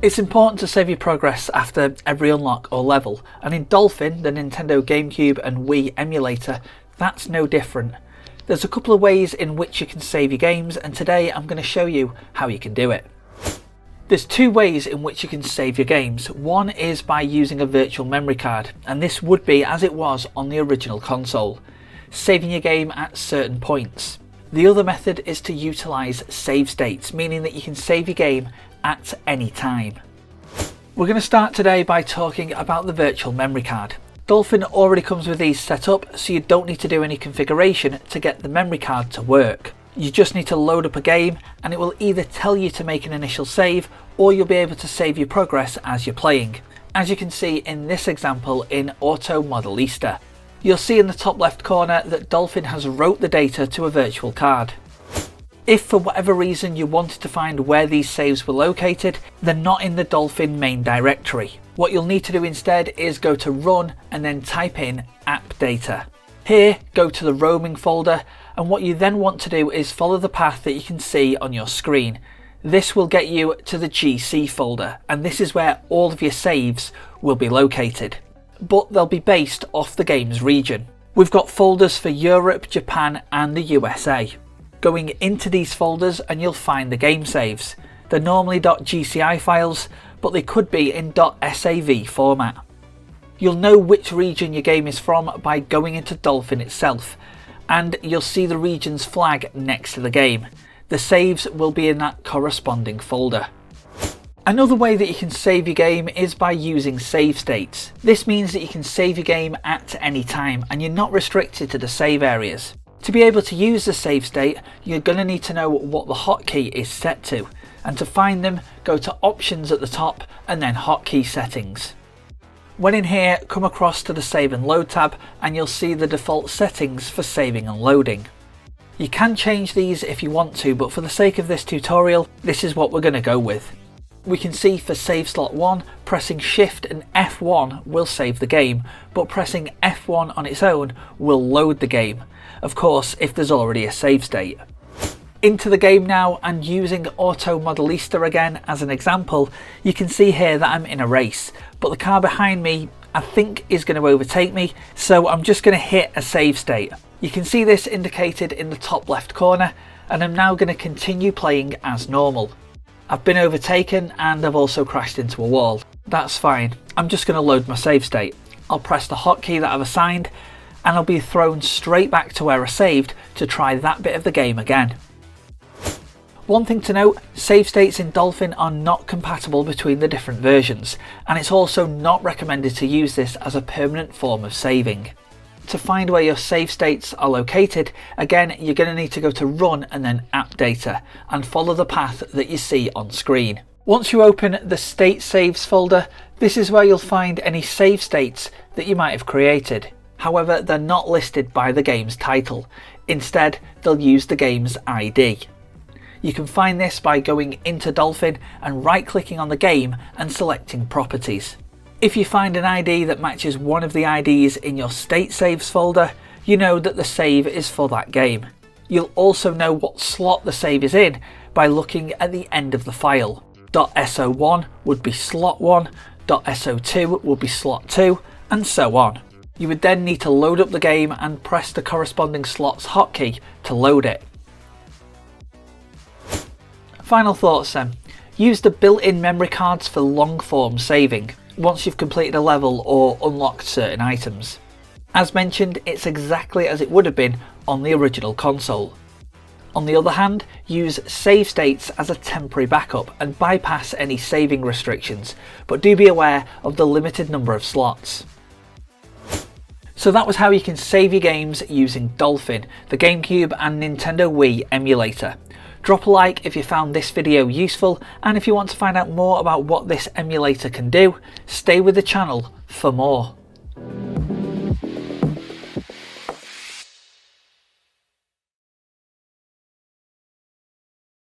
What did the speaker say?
It's important to save your progress after every unlock or level, and in Dolphin, the Nintendo GameCube and Wii emulator, that's no different. There's a couple of ways in which you can save your games, and today I'm going to show you how you can do it. There's two ways in which you can save your games. One is by using a virtual memory card, and this would be as it was on the original console, saving your game at certain points. The other method is to utilise save states, meaning that you can save your game at any time. We're going to start today by talking about the virtual memory card. Dolphin already comes with these set up, so you don't need to do any configuration to get the memory card to work. You just need to load up a game and it will either tell you to make an initial save or you'll be able to save your progress as you're playing. As you can see in this example in Auto Modelista. You'll see in the top left corner that Dolphin has wrote the data to a virtual card. If for whatever reason you wanted to find where these saves were located, they're not in the Dolphin main directory. What you'll need to do instead is go to Run and then type in app data. Here, go to the roaming folder, and what you then want to do is follow the path that you can see on your screen. This will get you to the GC folder, and this is where all of your saves will be located. But they'll be based off the game's region. We've got folders for Europe, Japan and the USA. Going into these folders and you'll find the game saves. They're normally .gci files, but they could be in .sav format. You'll know which region your game is from by going into Dolphin itself, and you'll see the region's flag next to the game. The saves will be in that corresponding folder. Another way that you can save your game is by using save states. This means that you can save your game at any time and you're not restricted to the save areas. To be able to use the save state, you're going to need to know what the hotkey is set to, and to find them, go to Options at the top and then Hotkey Settings. When in here, come across to the Save and Load tab and you'll see the default settings for saving and loading. You can change these if you want to, but for the sake of this tutorial, this is what we're going to go with. We can see for save slot 1, pressing Shift and F1 will save the game, but pressing F1 on its own will load the game. Of course, if there's already a save state. Into the game now, and using Auto Modelista again as an example, you can see here that I'm in a race, but the car behind me I think is going to overtake me, so I'm just going to hit a save state. You can see this indicated in the top left corner, and I'm now going to continue playing as normal. I've been overtaken and I've also crashed into a wall. That's fine, I'm just going to load my save state. I'll press the hotkey that I've assigned and I'll be thrown straight back to where I saved to try that bit of the game again. One thing to note, save states in Dolphin are not compatible between the different versions, and it's also not recommended to use this as a permanent form of saving. To find where your save states are located, again you're going to need to go to Run and then App Data and follow the path that you see on screen. Once you open the State Saves folder, this is where you'll find any save states that you might have created. However, they're not listed by the game's title. Instead, they'll use the game's ID. You can find this by going into Dolphin and right-clicking on the game and selecting Properties. If you find an ID that matches one of the IDs in your State Saves folder, you know that the save is for that game. You'll also know what slot the save is in by looking at the end of the file. .so1 would be slot 1, .so2 would be slot 2, and so on. You would then need to load up the game and press the corresponding slot's hotkey to load it. Final thoughts then. Use the built-in memory cards for long-form saving once you've completed a level or unlocked certain items. As mentioned, it's exactly as it would have been on the original console. On the other hand, use save states as a temporary backup and bypass any saving restrictions, but do be aware of the limited number of slots. So that was how you can save your games using Dolphin, the GameCube and Nintendo Wii emulator. Drop a like if you found this video useful, and if you want to find out more about what this emulator can do, stay with the channel for more.